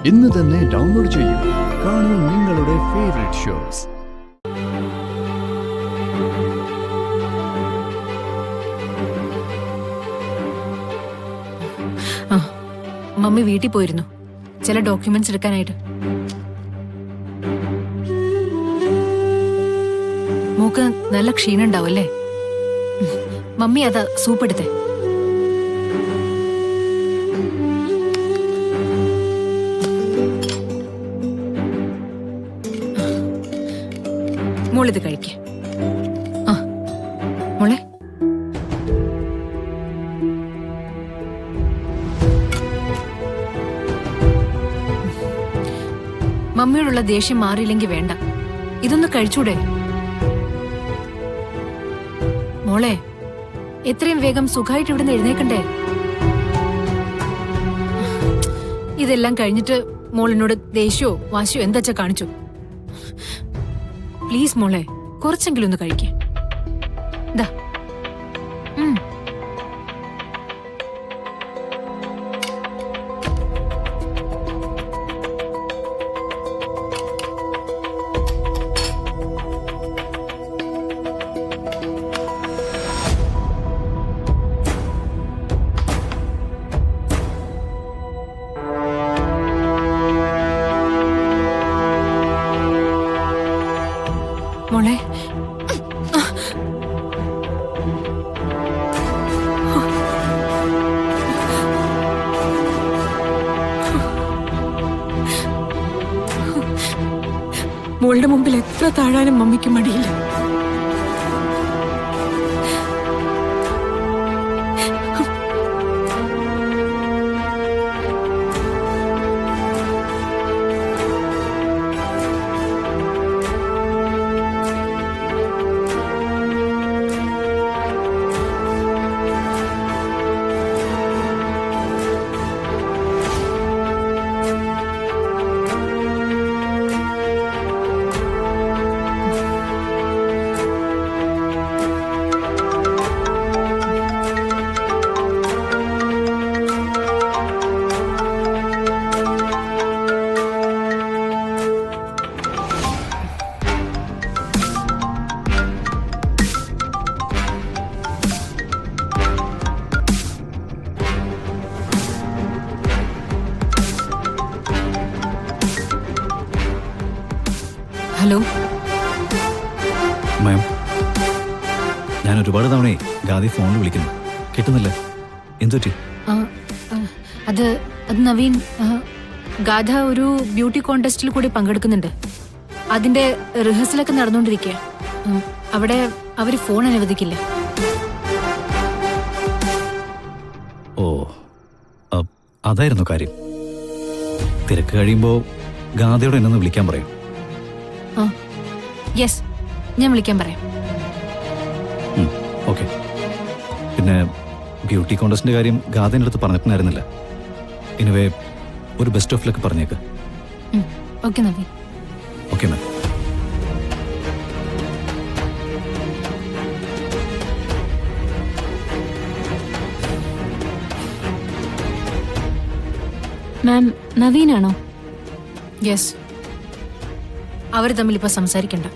ഇന്ന് തന്നെ ഡൗൺലോഡ് ചെയ്യൂ. കാണൂ നിങ്ങളുടെ ഫേവറേറ്റ് ഷോസ്. മമ്മി വീട്ടിൽ പോയിരുന്നു ചില ഡോക്യുമെന്റ്സ് എടുക്കാനായിട്ട്. മോക്ക് നല്ല ക്ഷീണം ഉണ്ടാവും അല്ലേ? മമ്മി അതാ സൂപ്പ് എടുത്തേ. മോളിത് കഴിക്കേ. ആ മോളെ, മമ്മിയോടുള്ള ദേഷ്യം മാറിയില്ലെങ്കിൽ വേണ്ട, ഇതൊന്ന് കഴിച്ചൂടെ? മോളെ, എത്രയും വേഗം സുഖമായിട്ട് ഇവിടുന്ന് എഴുന്നേക്കണ്ടേ? ഇതെല്ലാം കഴിഞ്ഞിട്ട് മോളിനോട് ദേഷ്യമോ വാശിയോ എന്താച്ചാ കാണിച്ചു. പ്ലീസ് മോളെ, കുറച്ചെങ്കിലും ഒന്ന് കഴിക്കേ. ദാ മോളെ, മോളുടെ മുമ്പിൽ എത്ര താഴാനും മമ്മിക്ക് മടിയില്ല. ഹലോ മാം, ഞാൻ ഒരുപാട് തവണ ഗാദി ഫോണിൽ വിളിക്കുന്നു, കിട്ടുന്നില്ല. എന്തുപറ്റി? അത് നവീൻ, ഗാഥ ഒരു ബ്യൂട്ടി കോntestൽ കൂടി പങ്കെടുക്കുന്നുണ്ട്. അതിന്റെ റിഹേഴ്സലൊക്കെ നടന്നുകൊണ്ടിരിക്കുക. അവിടെ അവര് ഫോൺ അനുവദിക്കില്ല. ഓ, അതായിരുന്നു കാര്യം. തിരക്ക് കഴിയുമ്പോൾ ഗാദയോട് എന്നൊന്ന് വിളിക്കാൻ പറയും. യെസ്, ഞാൻ വിളിക്കാൻ പറയാം. ഓക്കെ. പിന്നെ ബ്യൂട്ടി കോntestന്റെ കാര്യം ഗാദയുടെ അടുത്ത് പറഞ്ഞിട്ടുണ്ടായിരുന്നില്ല. എനിവേ, ഒരു ബെസ്റ്റ് ഓഫ് ലക്ക് പറഞ്ഞേക്ക്. Okay Naveen. Okay ma'am. Ma'am, നവീനാണോ? യെസ്. അവർ തമ്മിൽ ഇപ്പൊ സംസാരിക്കണ്ട.